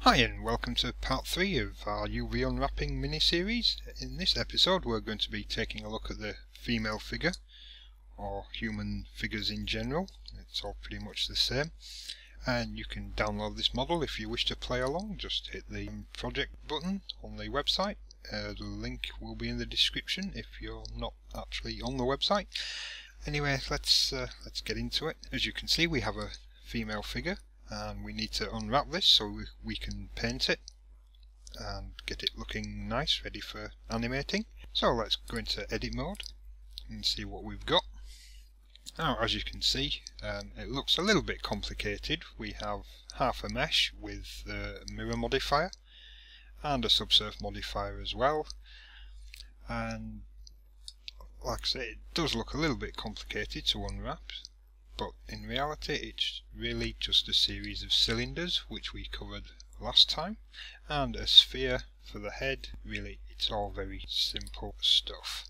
Hi and welcome to part 3 of our UV unwrapping mini-series. In this episode we're going to be taking a look at the female figure, or human figures in general. It's all pretty much the same, and you can download this model if you wish to play along. Just hit the project button on the website. The link will be in the description if you're not actually on the website. Anyway, let's get into it. As you can see, we have a female figure, and we need to unwrap this so we can paint it and get it looking nice, ready for animating. So let's go into edit mode and see what we've got. Now, as you can see, it looks a little bit complicated. We have half a mesh with a mirror modifier and a subsurf modifier as well, and like I say, it does look a little bit complicated to unwrap, but in reality it's really just a series of cylinders which we covered last time, and a sphere for the head. Really, it's all very simple stuff.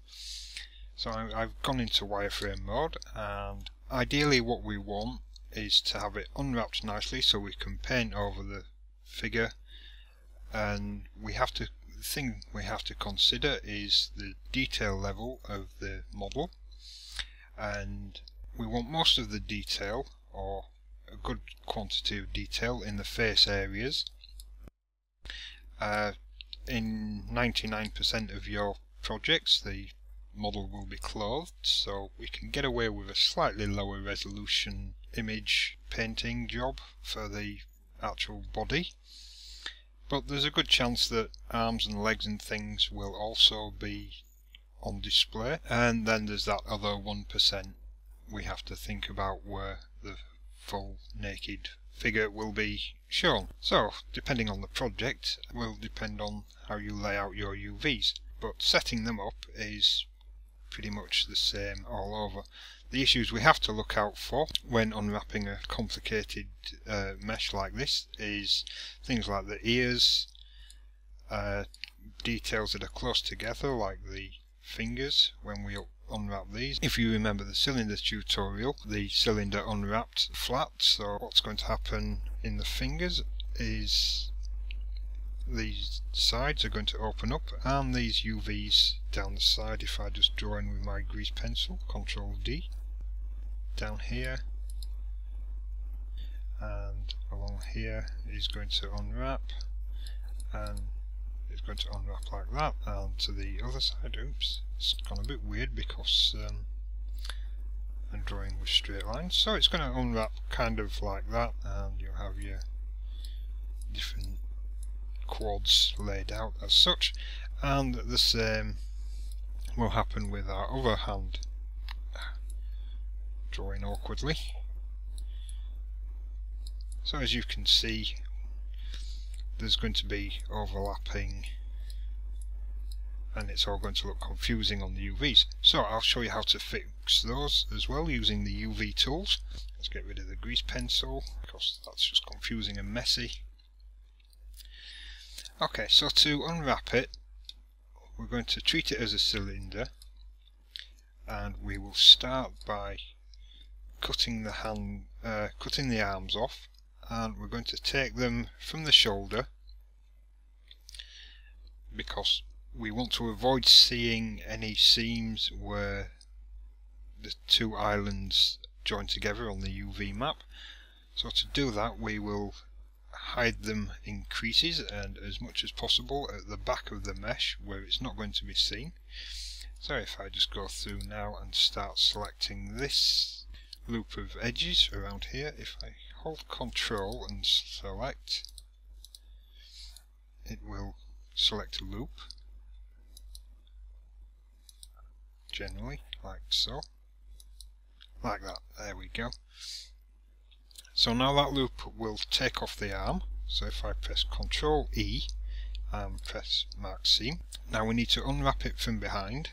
So I've gone into wireframe mode, and ideally what we want is to have it unwrapped nicely so we can paint over the figure. And the thing we have to consider is the detail level of the model, and we want most of the detail, or a good quantity of detail, in the face areas. In 99% of your projects the model will be clothed, so we can get away with a slightly lower resolution image painting job for the actual body. But there's a good chance that arms and legs and things will also be on display, and then there's that other 1% we have to think about where the full naked figure will be shown. So depending on the project will depend on how you lay out your UVs, but setting them up is pretty much the same all over. The issues we have to look out for when unwrapping a complicated mesh like this is things like the ears, details that are close together like the fingers when we unwrap these. If you remember the cylinder tutorial, the cylinder unwrapped flat, so what's going to happen in the fingers is these sides are going to open up, and these UVs down the side, if I just draw in with my grease pencil, Ctrl D, down here and along here, is going to unwrap, and it's going to unwrap like that. And to the other side, oops, it's gone a bit weird because I'm drawing with straight lines, so it's going to unwrap kind of like that, and you'll have your different quads laid out as such. And the same will happen with our other hand. Drawing awkwardly. So as you can see, there's going to be overlapping, and it's all going to look confusing on the UVs. So I'll show you how to fix those as well using the UV tools. Let's get rid of the grease pencil because that's just confusing and messy. Okay, so to unwrap it, we're going to treat it as a cylinder, and we will start by cutting the arms off, and we're going to take them from the shoulder because we want to avoid seeing any seams where the two islands join together on the UV map. So to do that, we will hide them in creases and as much as possible at the back of the mesh where it's not going to be seen. So if I just go through now and start selecting this loop of edges around here, if I hold Ctrl and select, it will select a loop, generally like so, like that. There we go. So now that loop will take off the arm. So if I press Ctrl E and press Mark Seam, now we need to unwrap it from behind,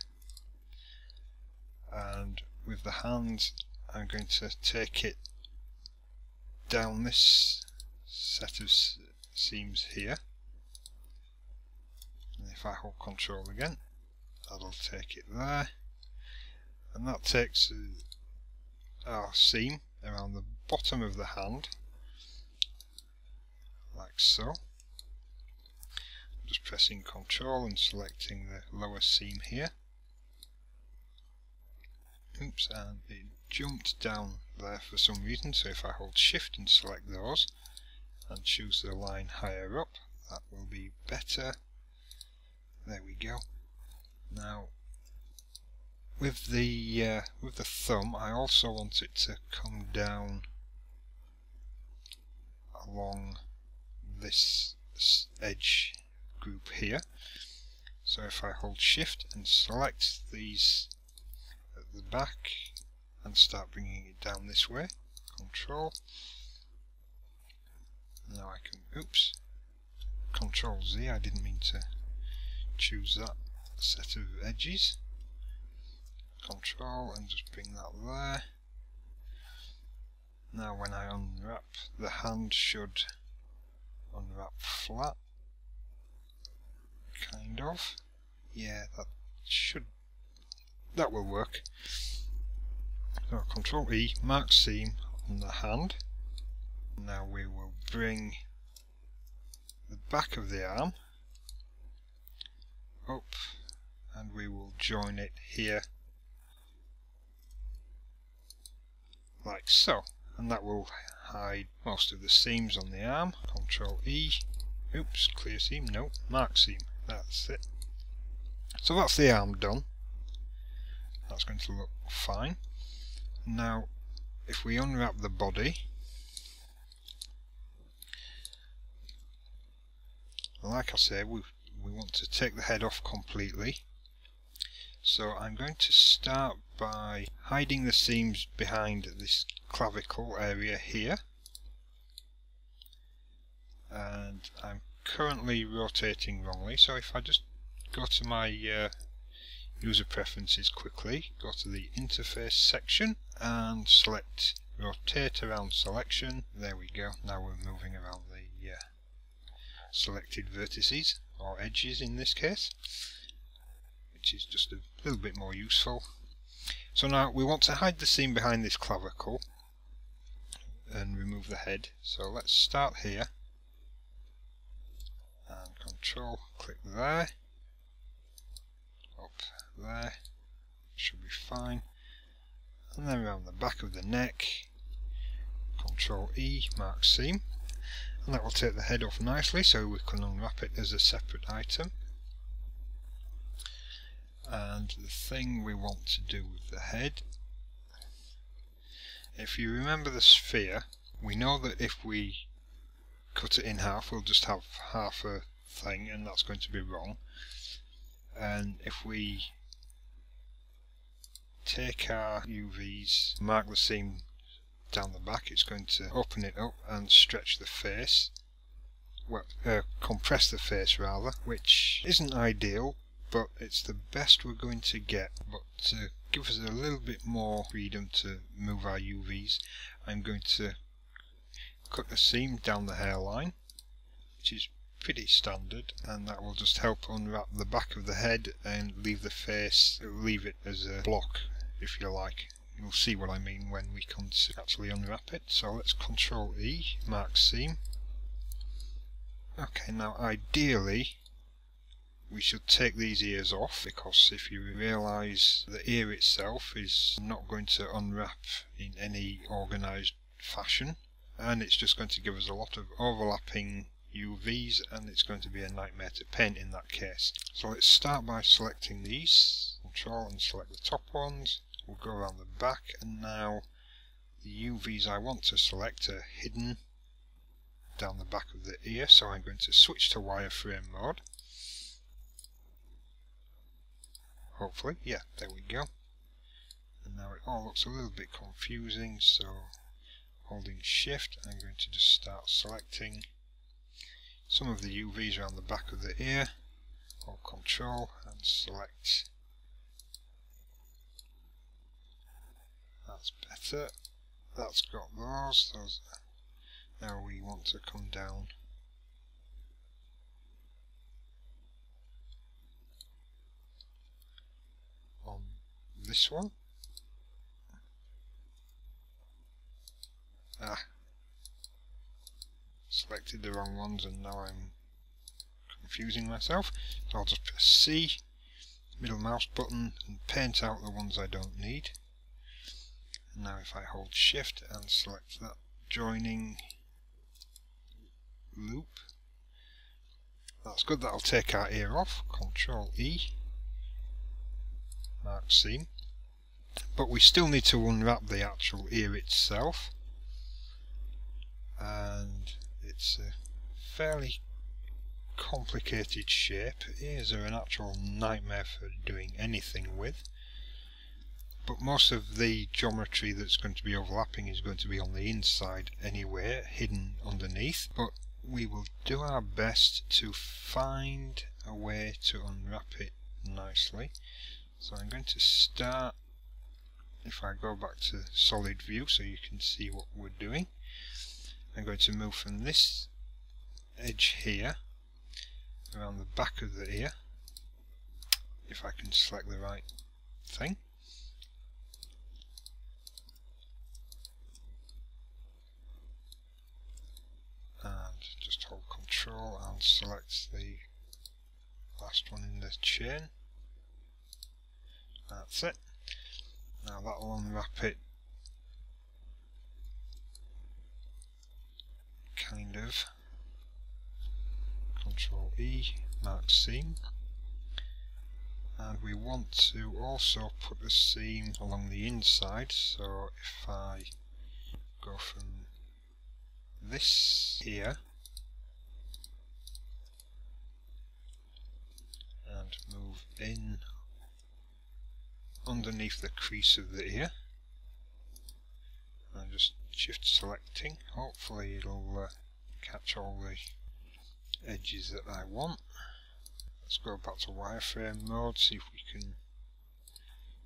and with the hand I'm going to take it down this set of seams here, and if I hold Ctrl again, that'll take it there, and that takes our seam around the bottom of the hand like so, just pressing Ctrl and selecting the lower seam here. Oops, and it jumped down there for some reason, so if I hold Shift and select those and choose the line higher up, that will be better. There we go. Now with the thumb, I also want it to come down along this edge group here. So if I hold Shift and select these at the back and start bringing it down this way, Control. Now I can, oops, Control Z, I didn't mean to choose that set of edges. Control and just bring that there. Now when I unwrap, the hand should unwrap flat, kind of. Yeah, that will work. So Control E, mark seam on the hand. Now we will bring the back of the arm up and we will join it here like so, and that will hide most of the seams on the arm. Control E, oops, clear seam, no, mark seam, that's it. So that's the arm done. That's going to look fine. Now if we unwrap the body, like I say, we want to take the head off completely. So I'm going to start by hiding the seams behind this clavicle area here, and I'm currently rotating wrongly, so if I just go to my user preferences quickly, go to the interface section and select rotate around selection. There we go, now we're moving around the selected vertices, or edges in this case, which is just a little bit more useful. So now we want to hide the seam behind this clavicle and remove the head. So let's start here and Control click there, up there, should be fine, and then around the back of the neck, Control E, mark seam, and that will take the head off nicely so we can unwrap it as a separate item. And the thing we want to do with the head, if you remember the sphere, we know that if we cut it in half we'll just have half a thing, and that's going to be wrong. And if we take our UVs, mark the seam down the back, it's going to open it up and stretch the face, well, compress the face rather, which isn't ideal, but it's the best we're going to get. But to give us a little bit more freedom to move our UVs, I'm going to cut a seam down the hairline, which is pretty standard, and that will just help unwrap the back of the head and leave the face, leave it as a block if you like. You'll see what I mean when we come to actually unwrap it. So let's Control E, mark seam. Okay, now ideally we should take these ears off, because if you realise the ear itself is not going to unwrap in any organised fashion, and it's just going to give us a lot of overlapping UVs, and it's going to be a nightmare to paint in that case. So let's start by selecting these, Control and select the top ones. We'll go around the back, and now the UVs I want to select are hidden down the back of the ear, so I'm going to switch to wireframe mode. Hopefully, yeah, there we go. And now it all looks a little bit confusing, so holding Shift, I'm going to just start selecting some of the UVs around the back of the ear, or Control and select. That's better. That's got those. Now we want to come down on this one. Selected the wrong ones, and now I'm confusing myself. So I'll just press C, middle mouse button, and paint out the ones I don't need. And now if I hold Shift and select that joining loop, that's good, that'll take our ear off. Control E, mark seam. But we still need to unwrap the actual ear itself, and it's a fairly complicated shape. Ears are an actual nightmare for doing anything with, but most of the geometry that's going to be overlapping is going to be on the inside anyway, hidden underneath, but we will do our best to find a way to unwrap it nicely. So I'm going to start, if I go back to solid view so you can see what we're doing, I'm going to move from this edge here around the back of the ear, if I can select the right thing, and just hold Control and select the last one in the chain. That's it. Now that'll unwrap it kind of. Control E, mark seam, and we want to also put the seam along the inside, so if I go from this here and move in underneath the crease of the ear, and just shift selecting, hopefully it'll catch all the edges that I want. Let's go back to wireframe mode, see if we can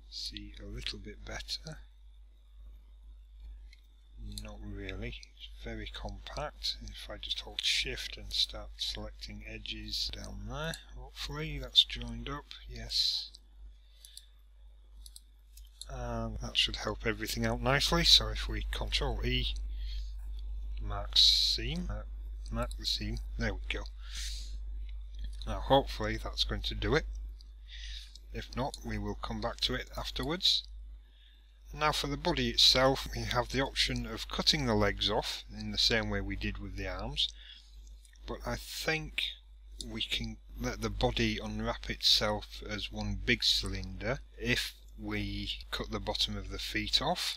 see a little bit better. Not really, it's very compact. If I just hold Shift and start selecting edges down there, hopefully that's joined up, yes. And that should help everything out nicely. So if we Control E, mark seam, mark the seam, there we go. Now hopefully that's going to do it. If not, we will come back to it afterwards. Now for the body itself, we have the option of cutting the legs off in the same way we did with the arms, but I think we can let the body unwrap itself as one big cylinder if we cut the bottom of the feet off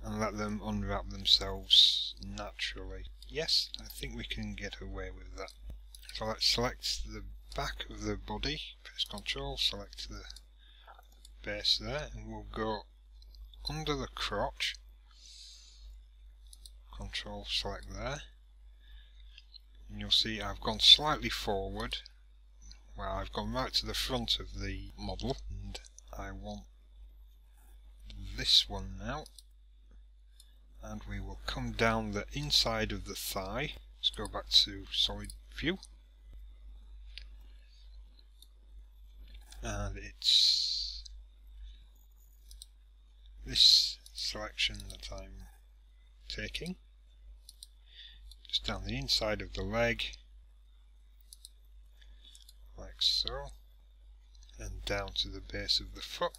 and let them unwrap themselves naturally. Yes, I think we can get away with that. So let's select the back of the body, press Control, select the base there, and we'll go under the crotch, Control, select there, and you'll see I've gone slightly forward. Well, I've gone right to the front of the model, and I want this one now, and we will come down the inside of the thigh. Let's go back to solid view, and it's this selection that I'm taking, just down the inside of the leg, like so, and down to the base of the foot.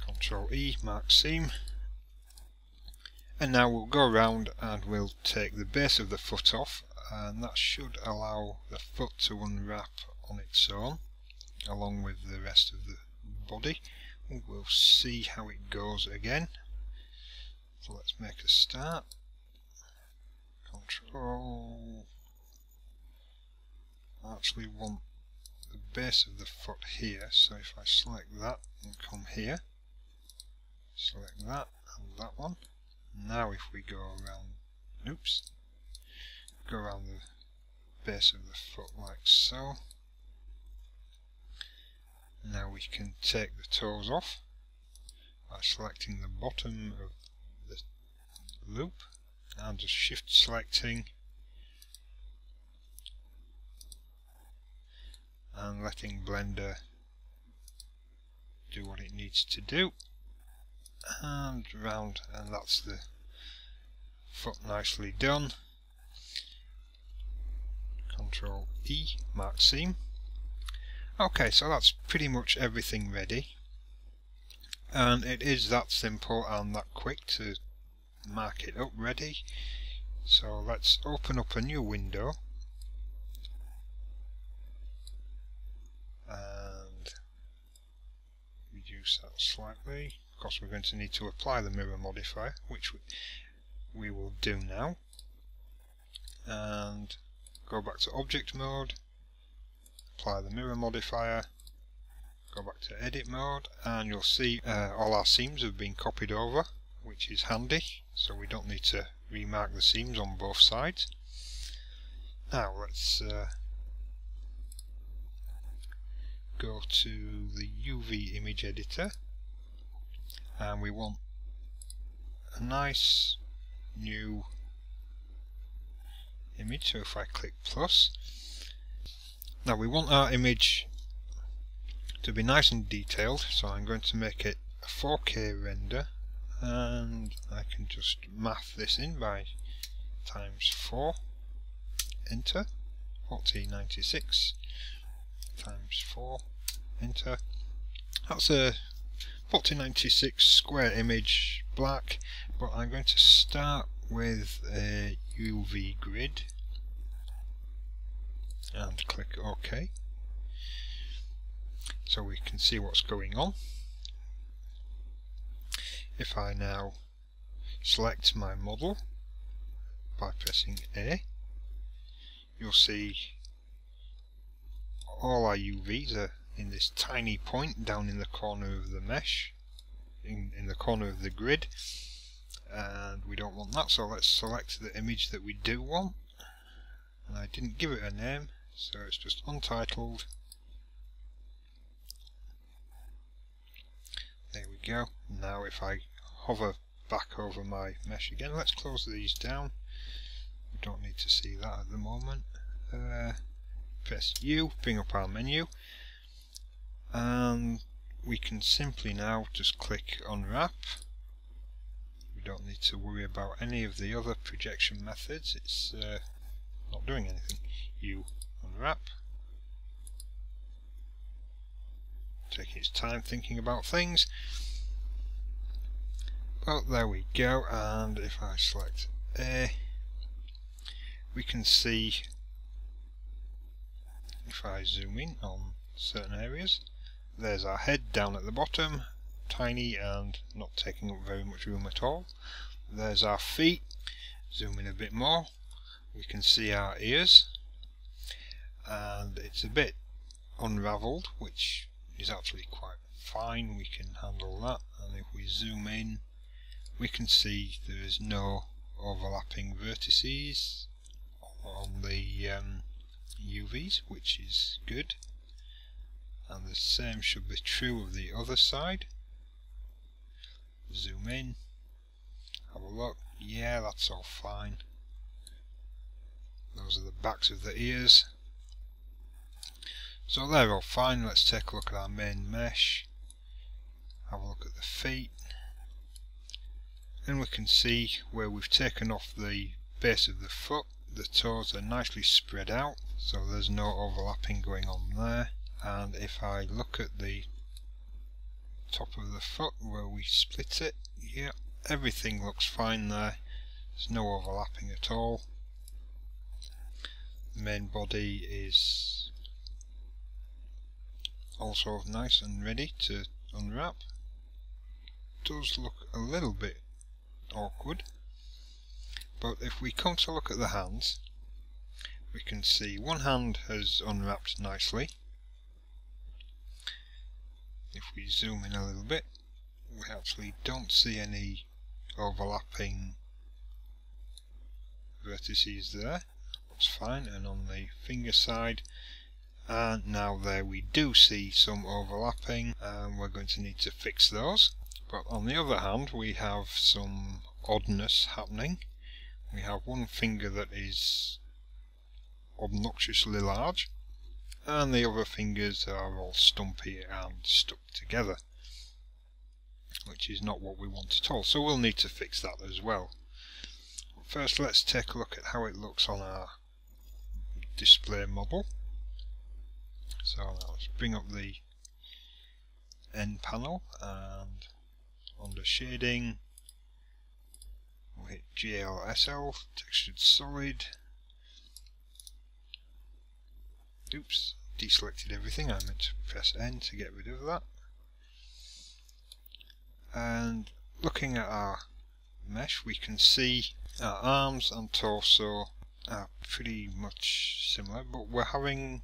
Control E, mark seam, and now we'll go around and we'll take the base of the foot off, and that should allow the foot to unwrap on its own along with the rest of the body. We'll see how it goes again. So let's make a start. Control. I actually want the base of the foot here, so if I select that and come here, select that and that one. Now if we go around, oops, go around the base of the foot like so. Now we can take the toes off by selecting the bottom of the loop and just shift selecting and letting Blender do what it needs to do, and round, and that's the foot nicely done. Control E, mark seam, Okay, so that's pretty much everything ready, and it is that simple and that quick to mark it up ready. So let's open up a new window and reduce that slightly. Of course we're going to need to apply the mirror modifier, which we will do now, and go back to object mode, apply the mirror modifier, go back to edit mode, and you'll see all our seams have been copied over, which is handy, so we don't need to remark the seams on both sides. Now let's go to the UV image editor, and we want a nice new image. So if I click plus, now we want our image to be nice and detailed, so I'm going to make it a 4K render, and I can just math this in by times 4, enter, 1496 times 4, enter. That's a 1496 square image, black, but I'm going to start with a UV grid and click OK, so we can see what's going on. If I now select my model by pressing A, you'll see all our UVs are in this tiny point down in the corner of the mesh, in the corner of the grid, and we don't want that, so let's select the image that we do want, and I didn't give it a name, so it's just untitled. There we go. Now if I hover back over my mesh again, let's close these down, we don't need to see that at the moment. Press U, bring up our menu, and we can simply now just click unwrap. We don't need to worry about any of the other projection methods, it's not doing anything. U unwrap, taking its time thinking about things. Well, there we go, and if I select A, we can see, if I zoom in on certain areas, there's our head down at the bottom, tiny and not taking up very much room at all. There's our feet, zoom in a bit more, we can see our ears, and it's a bit unravelled, which is actually quite fine, we can handle that. And if we zoom in, we can see there is no overlapping vertices on the UVs, which is good, and the same should be true of the other side. Zoom in, have a look, yeah, that's all fine. Those are the backs of the ears, so they're all fine. Let's take a look at our main mesh, have a look at the feet, and we can see where we've taken off the base of the foot, the toes are nicely spread out, so there's no overlapping going on there. And if I look at the top of the foot where we split it, yeah, everything looks fine there, there's no overlapping at all. The main body is also nice and ready to unwrap. Does look a little bit awkward, but if we come to look at the hands, we can see one hand has unwrapped nicely. If we zoom in a little bit, we actually don't see any overlapping vertices there, looks fine. And on the finger side, and now there we do see some overlapping, and we're going to need to fix those. But on the other hand, we have some oddness happening. We have one finger that is obnoxiously large, and the other fingers are all stumpy and stuck together, which is not what we want at all, so we'll need to fix that as well. First, let's take a look at how it looks on our display model. So now let's bring up the end panel, and under shading we'll hit GLSL, textured solid. Oops, deselected everything. I meant to press N to get rid of that. And looking at our mesh, we can see our arms and torso are pretty much similar, but we're having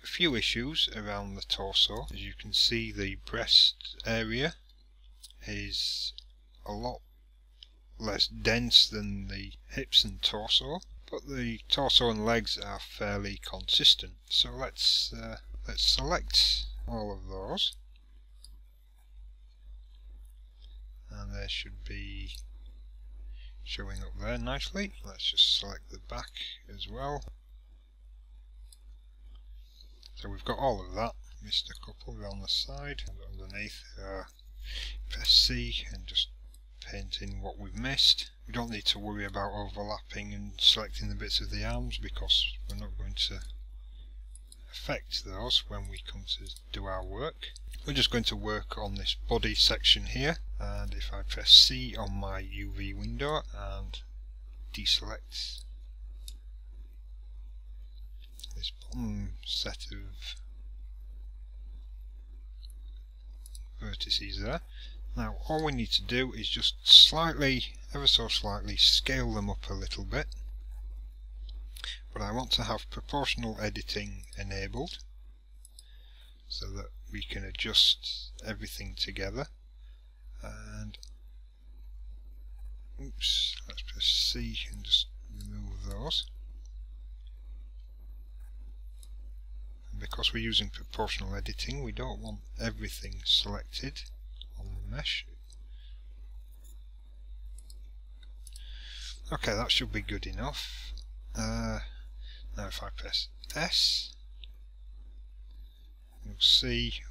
a few issues around the torso. As you can see, the breast area is a lot less dense than the hips and torso, but the torso and legs are fairly consistent. So let's select all of those, and they should be showing up there nicely. Let's just select the back as well. So we've got all of that. Missed a couple around the side and underneath. Press C and just paint in what we've missed. We don't need to worry about overlapping and selecting the bits of the arms because we're not going to affect those when we come to do our work. We're just going to work on this body section here, and if I press C on my UV window and deselect this bottom set of vertices there. Now all we need to do is just slightly, ever so slightly, scale them up a little bit, but I want to have proportional editing enabled so that we can adjust everything together. And oops, let's press C and just remove those. And because we're using proportional editing, we don't want everything selected on the mesh. Okay, that should be good enough. Now if I press S, you'll see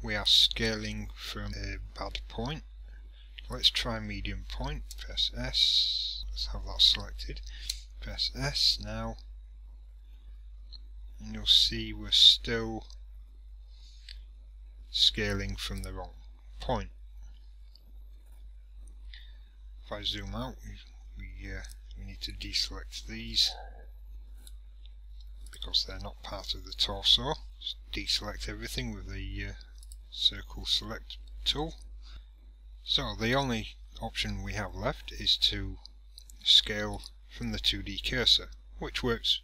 we are scaling from a bad point. Let's try medium point. Press S. Let's have that selected. Press S now, and you'll see we're still scaling from the wrong point. If I zoom out, we need to deselect these because they're not part of the torso. Just deselect everything with the circle select tool. So the only option we have left is to scale from the 2D cursor, which works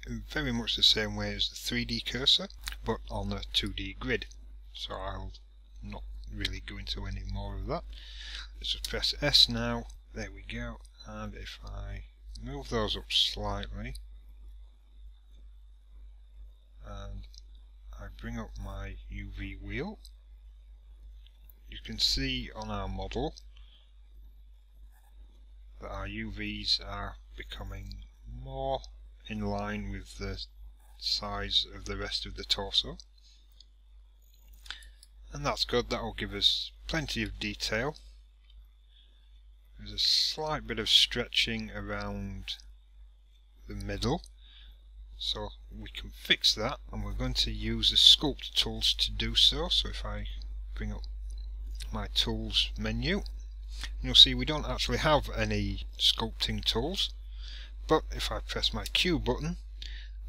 in very much the same way as the 3D cursor, but on a 2D grid. So I'll not really go into any more of that. Let's just press S now. There we go. And if I move those up slightly and I bring up my UV wheel, you can see on our model that our UVs are becoming more in line with the size of the rest of the torso, and that's good. That will give us plenty of detail. There's a slight bit of stretching around the middle, so we can fix that, and we're going to use the sculpt tools to do so. So if I bring up my tools menu, you'll see we don't actually have any sculpting tools, but if I press my Q button,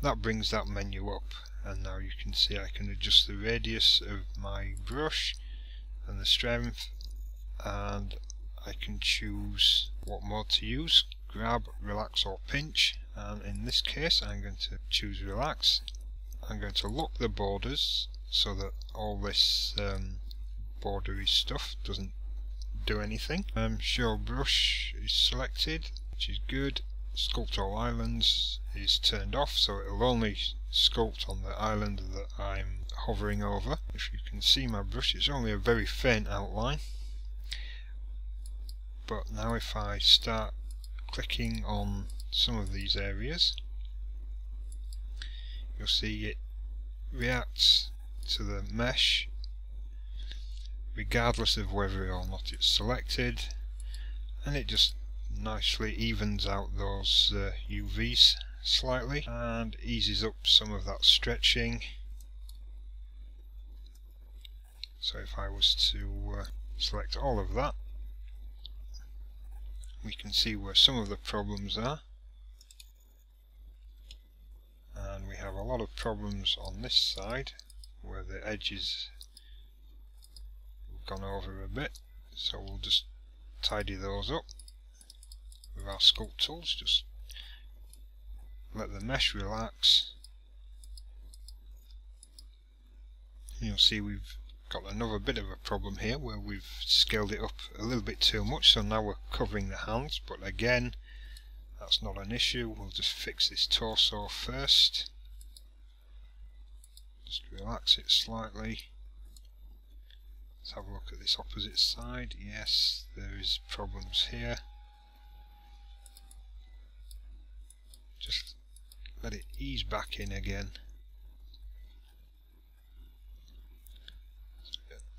that brings that menu up, and now you can see I can adjust the radius of my brush and the strength, and I can choose what mode to use: grab, relax or pinch. And in this case I'm going to choose relax. I'm going to lock the borders so that all this bordery stuff doesn't do anything. Show brush is selected, which is good. Sculpt all islands is turned off, so it will only sculpt on the island that I'm hovering over. If you can see my brush, it's only a very faint outline. But now if I start clicking on some of these areas, you'll see it reacts to the mesh regardless of whether or not it's selected, and it just nicely evens out those UVs slightly and eases up some of that stretching. So if I was to select all of that, we can see where some of the problems are. And we have a lot of problems on this side where the edges have gone over a bit, so we'll just tidy those up with our sculpt tools. Just let the mesh relax. You'll see we've got another bit of a problem here where we've scaled it up a little bit too much, so now we're covering the hands, but again that's not an issue. We'll just fix this torso first. Just relax it slightly. Let's have a look at this opposite side. Yes, there is problems here. Just let it ease back in again.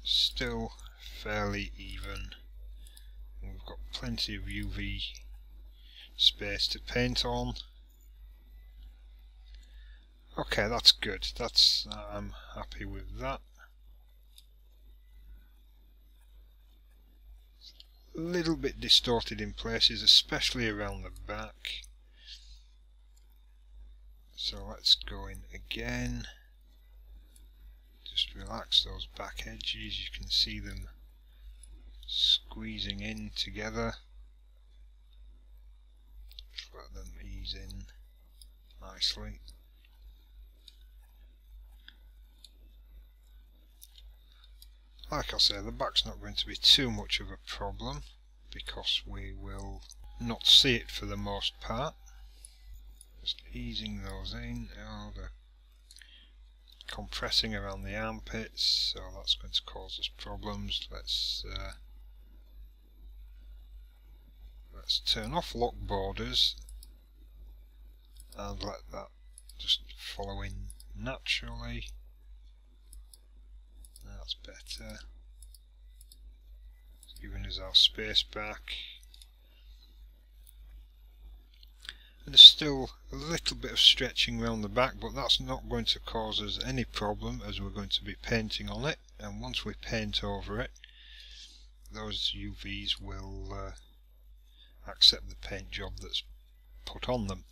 Still fairly even. We've got plenty of UV space to paint on. Okay, that's good. I'm happy with that. A little bit distorted in places, especially around the back. So let's go in again. Just relax those back edges. You can see them squeezing in together. Just let them ease in nicely. Like I say, the back's not going to be too much of a problem because we will not see it for the most part. Just easing those in. Oh, they're compressing around the armpits, so that's going to cause us problems. Let's turn off lock borders and let that just follow in naturally. That's better. It's giving us our space back. And there's still a little bit of stretching around the back, but that's not going to cause us any problem as we're going to be painting on it, and once we paint over it, those UVs will accept the paint job that's put on them.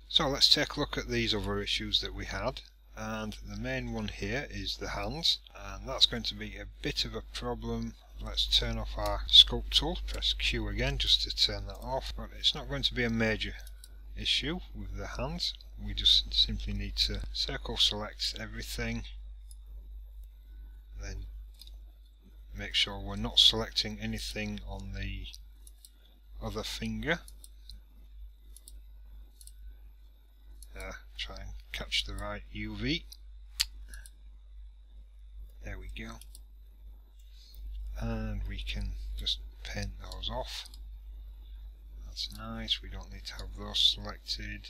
So let's take a look at these other issues that we had. And the main one here is the hands, and that's going to be a bit of a problem. Let's turn off our sculpt tool, press Q again just to turn that off, but it's not going to be a major issue with the hands. We just simply need to circle select everything, then make sure we're not selecting anything on the other finger. Try and catch the right UV. There we go. And we can just paint those off. That's nice. We don't need to have those selected.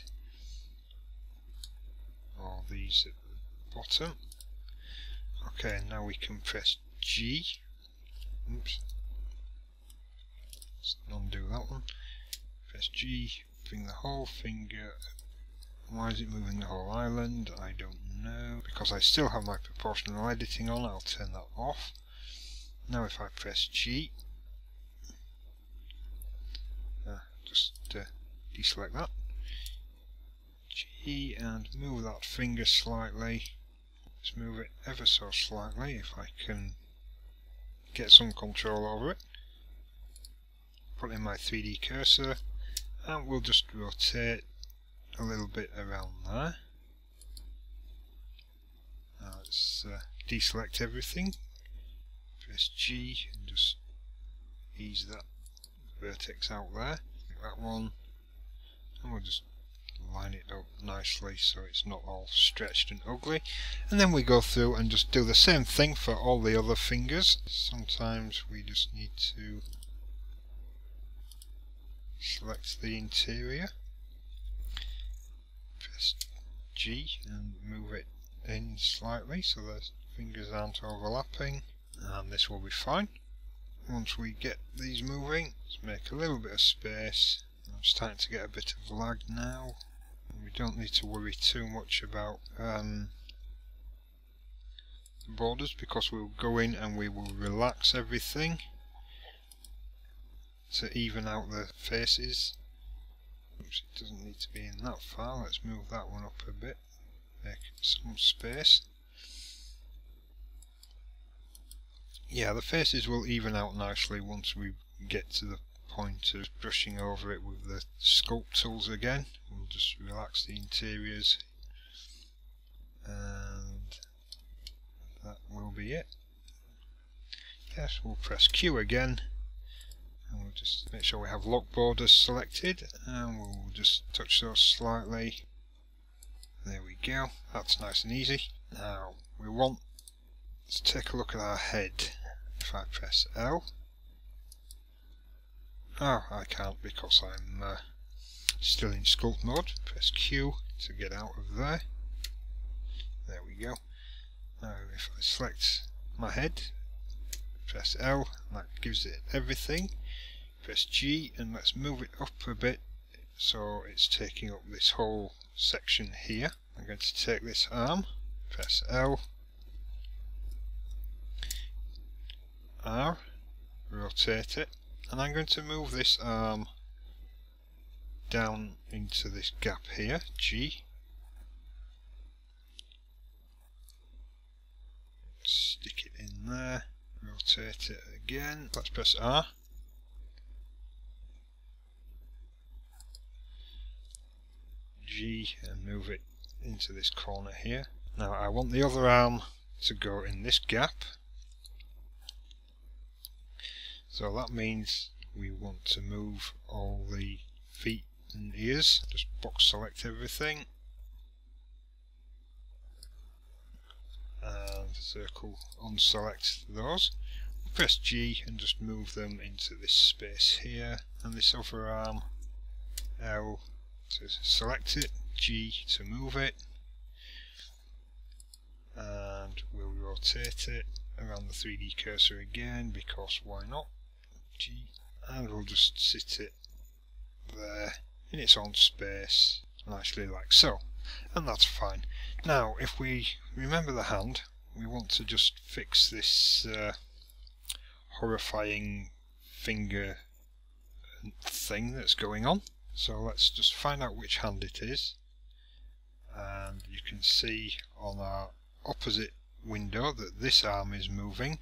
All these at the bottom. Okay, now we can press G. Oops. Let's undo that one. Press G, bring the whole finger. Why is it moving the whole island? I don't know. Because I still have my proportional editing on, I'll turn that off. Now if I press G, just deselect that. G, and move that finger slightly. Let's move it ever so slightly if I can get some control over it. Put in my 3D cursor and we'll just rotate a little bit around there. Now let's deselect everything. Press G and just ease that vertex out there. Like that one, and we'll just line it up nicely so it's not all stretched and ugly. And then we go through and just do the same thing for all the other fingers. Sometimes we just need to select the interior. Press G and move it in slightly so the fingers aren't overlapping, and this will be fine. Once we get these moving, let's make a little bit of space I'm starting to get a bit of lag now. We don't need to worry too much about borders, because we'll go in and we will relax everything to even out the faces. Oops, it doesn't need to be in that far. Let's move that one up a bit, make some space. Yeah, the faces will even out nicely once we get to the point of brushing over it with the sculpt tools again. We'll just relax the interiors and that will be it. Yes, we'll press Q again and we'll just make sure we have lock borders selected, and we'll just touch those slightly. There we go, that's nice and easy. Now we want to take a look at our head. If I press L, oh, I can't because I'm still in sculpt mode. Press Q to get out of there. There we go. Now if I select my head, press L, that gives it everything. Press G and let's move it up a bit so it's taking up this whole section here. I'm going to take this arm, press L, R, rotate it, and I'm going to move this arm down into this gap here, G. Stick it in there, rotate it again, let's press R. G and move it into this corner here. Now I want the other arm to go in this gap. So that means we want to move all the feet and ears. Just box select everything and circle unselect those. Press G and just move them into this space here, and this other arm, L to select it, G to move it, and we'll rotate it around the 3D cursor again because why not. G, and we'll just sit it there in its own space nicely like so, and that's fine. Now if we remember the hand, we want to just fix this horrifying finger thing that's going on. So let's just find out which hand it is, and you can see on our opposite window that this arm is moving,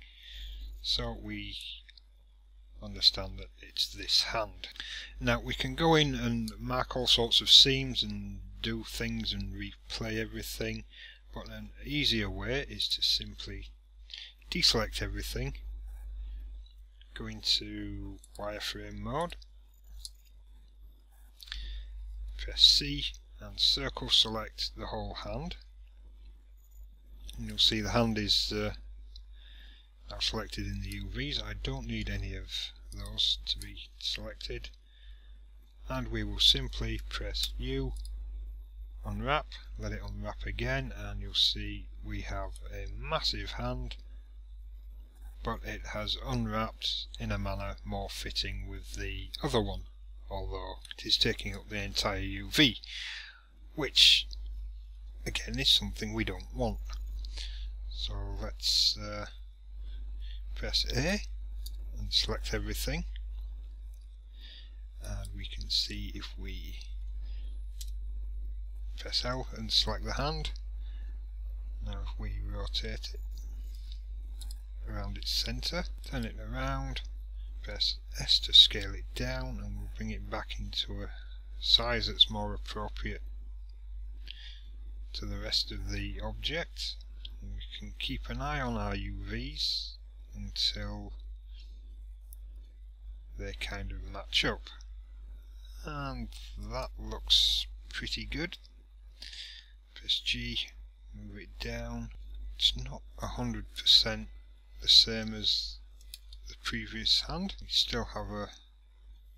so we understand that it's this hand. Now we can go in and mark all sorts of seams and do things and replay everything, but an easier way is to simply deselect everything, go into wireframe mode, press C and circle select the whole hand, and you'll see the hand is now selected in the UVs. I don't need any of those to be selected, and we will simply press U, unwrap, let it unwrap again, and you'll see we have a massive hand, but it has unwrapped in a manner more fitting with the other one, although it is taking up the entire UV, which again is something we don't want. So let's press A and select everything, and we can see if we press L and select the hand. Now if we rotate it around its centre, turn it around, press S to scale it down, and we'll bring it back into a size that's more appropriate to the rest of the object. And we can keep an eye on our UVs until they kind of match up, and that looks pretty good. Press G, move it down. It's not 100% the same as the previous hand. We still have a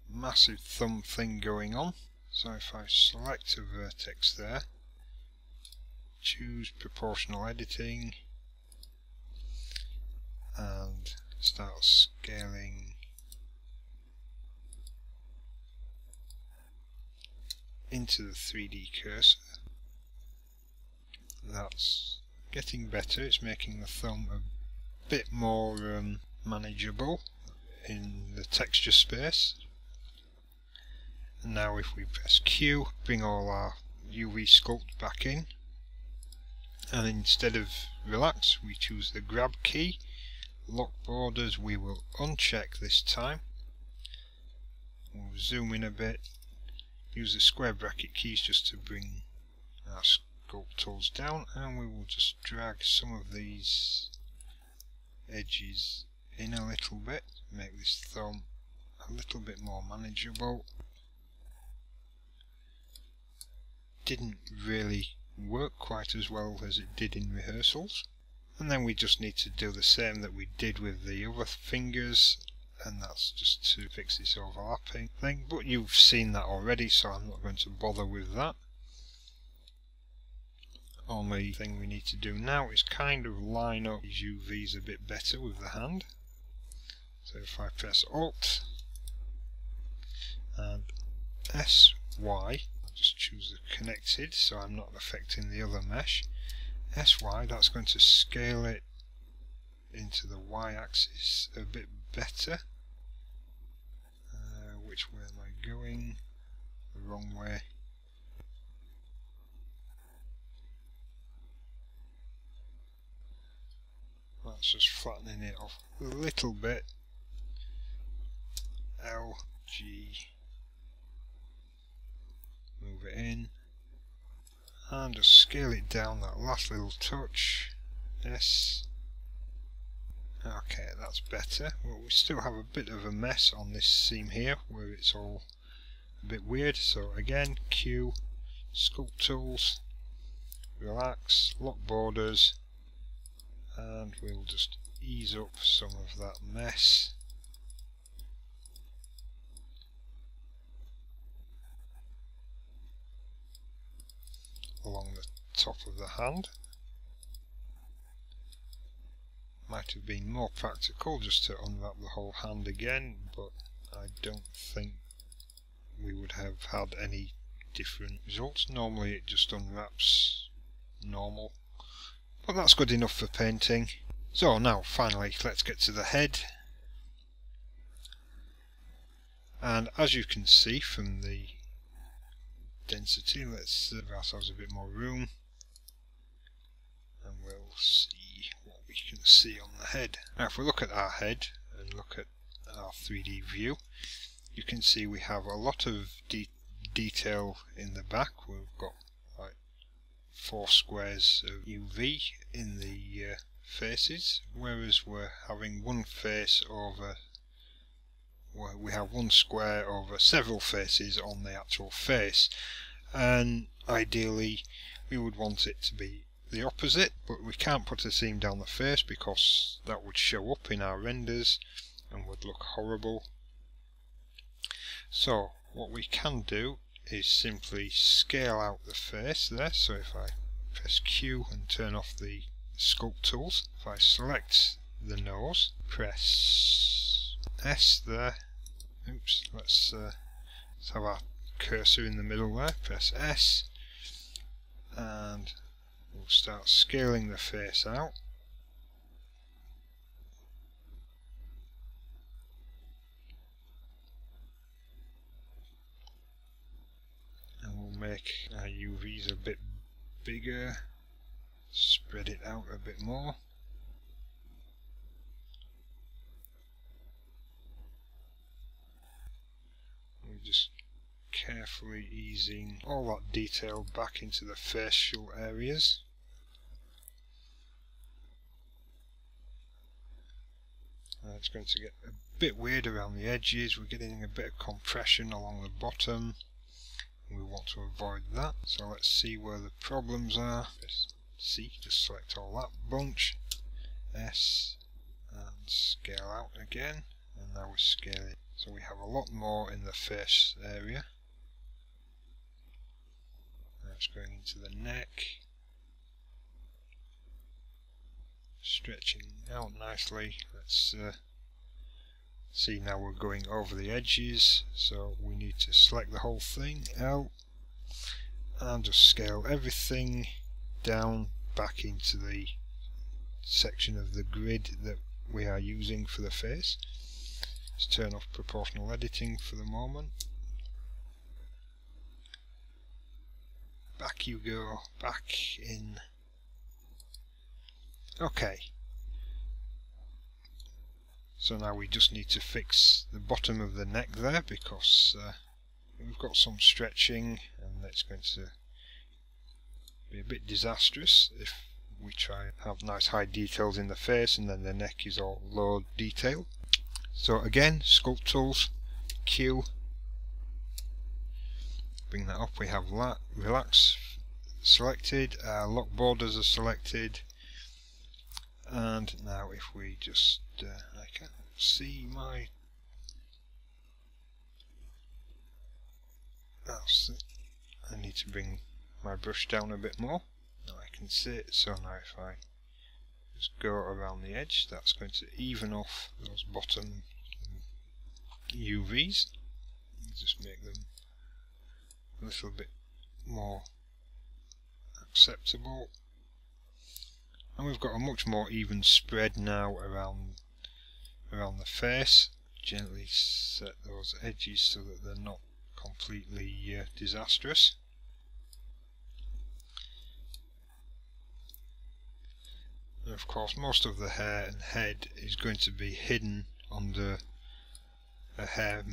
massive thumb thing going on, so if I select a vertex there, choose proportional editing and start scaling into the 3D cursor. That's getting better, it's making the thumb a bit more manageable in the texture space. And now if we press Q, bring all our UV sculpt back in, and instead of relax we choose the grab key. Lock borders we will uncheck this time. We'll zoom in a bit, use the square bracket keys just to bring our sculpt tools down, and we will just drag some of these edges in a little bit, make this thumb a little bit more manageable. Didn't really work quite as well as it did in rehearsals, and then we just need to do the same that we did with the other fingers, and that's just to fix this overlapping thing, but you've seen that already so I'm not going to bother with that. Only thing we need to do now is kind of line up these UVs a bit better with the hand. So if I press Alt and SY, just choose the connected so I'm not affecting the other mesh. SY, that's going to scale it into the Y axis a bit better. Which way am I going? The wrong way. That's just flattening it off a little bit. L, G, move it in, and just scale it down that last little touch. S. Okay, that's better. Well, we still have a bit of a mess on this seam here where it's all a bit weird, so again Q, sculpt tools, relax, lock borders, and we'll just ease up some of that mess. Along the top of the hand. Might have been more practical just to unwrap the whole hand again, but I don't think we would have had any different results. Normally it just unwraps normal, but that's good enough for painting. So now finally let's get to the head, and as you can see from the density, let's give ourselves a bit more room and we'll see what we can see on the head. Now if we look at our head and look at our 3D view, you can see we have a lot of detail in the back. We've got like 4 squares of UV in the faces, whereas we're having one face over, well, we have one square over several faces on the actual face, and ideally we would want it to be the opposite, but we can't put a seam down the face because that would show up in our renders and would look horrible. So what we can do is simply scale out the face there. So if I press Q and turn off the sculpt tools, if I select the nose, press S there, oops, let's have our cursor in the middle there, press S, and we'll start scaling the face out. And we'll make our UVs a bit bigger, spread it out a bit more. We're just carefully easing all that detail back into the facial areas. It's going to get a bit weird around the edges. We're getting a bit of compression along the bottom. We want to avoid that. So let's see where the problems are. Press C, just select all that bunch. S, and scale out again. And now we're scaling. So we have a lot more in the face area. Now it's going into the neck. Stretching out nicely. Let's see, now we're going over the edges, so we need to select the whole thing, L, and just scale everything down back into the section of the grid that we are using for the face. Let's turn off proportional editing for the moment. Back you go, back in. Okay. So now we just need to fix the bottom of the neck there, because we've got some stretching and that's going to be a bit disastrous if we try and have nice high details in the face and then the neck is all low detail. So again, Sculpt Tools, Q, bring that up. We have Relax selected, Lock Borders are selected, and now if we just I can't see my I need to bring my brush down a bit more. Now I can see it, so now if I just go around the edge, that's going to even off those bottom UVs. Just make them a little bit more acceptable. And we've got a much more even spread now around the face. Gently set those edges so that they're not completely disastrous. And of course most of the hair and head is going to be hidden under a hair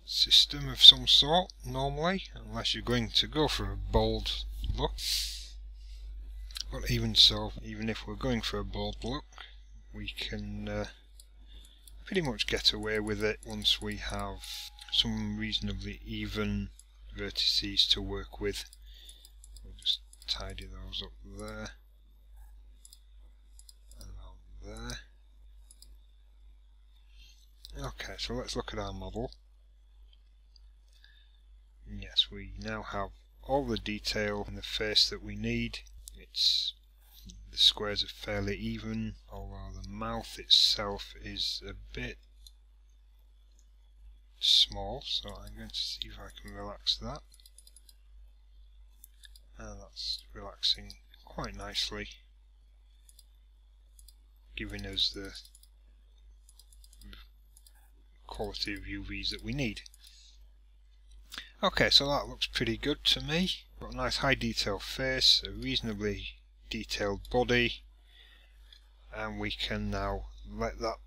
system of some sort normally, unless you're going to go for a bold look. But even so, even if we're going for a bold look, we can pretty much get away with it once we have some reasonably even vertices to work with. We'll just tidy those up there, around there. Okay, so let's look at our model. Yes, we now have all the detail in the face that we need. The squares are fairly even, although the mouth itself is a bit small, so I'm going to see if I can relax that. And that's relaxing quite nicely, giving us the quality of UVs that we need. Okay, so that looks pretty good to me. Got a nice high detail face, a reasonably detailed body, and we can now let that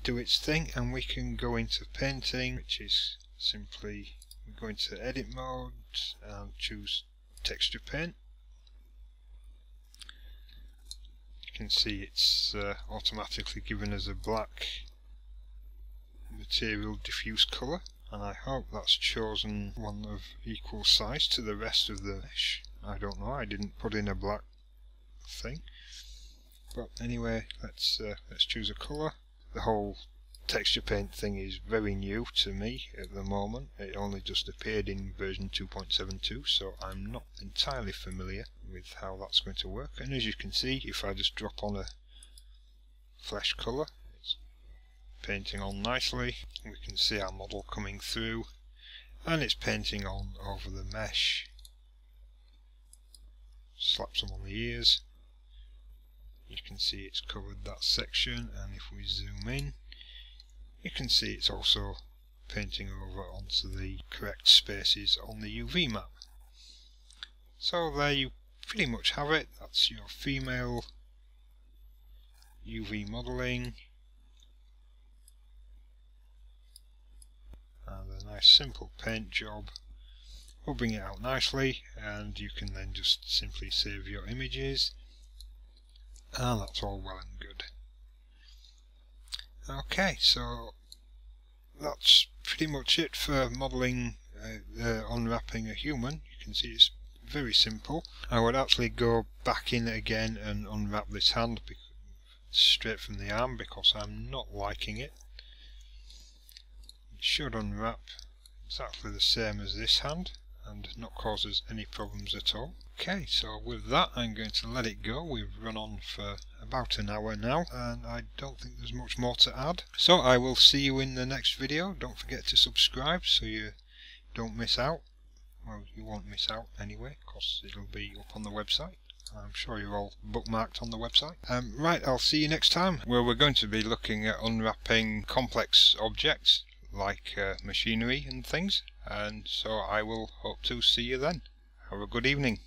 do its thing, and we can go into painting, which is simply go into edit mode and choose texture paint. You can see it's automatically given us a black material diffuse colour, and I hope that's chosen one of equal size to the rest of the mesh. I don't know, I didn't put in a black thing, but anyway, let's choose a colour. The whole texture paint thing is very new to me at the moment. It only just appeared in version 2.72, so I'm not entirely familiar with how that's going to work. And as you can see, if I just drop on a flesh colour, it's painting on nicely. We can see our model coming through, and it's painting on over the mesh. Slap some on the ears. You can see it's covered that section, and if we zoom in, you can see it's also painting over onto the correct spaces on the UV map. So there you pretty much have it. That's your female UV modelling, and a nice simple paint job will bring it out nicely, and you can then just simply save your images, and that's all well and good. Okay, so that's pretty much it for modelling unwrapping a human. You can see it's very simple. I would actually go back in again and unwrap this hand straight from the arm, because I'm not liking it. It should unwrap exactly the same as this hand and not cause us any problems at all. Okay, so with that I'm going to let it go. We've run on for about an hour now, and I don't think there's much more to add. So I will see you in the next video. Don't forget to subscribe so you don't miss out well, you won't miss out anyway, because it'll be up on the website. I'm sure you're all bookmarked on the website. Right, I'll see you next time, where we're going to be looking at unwrapping complex objects like machinery and things, and so I will hope to see you then. Have a good evening.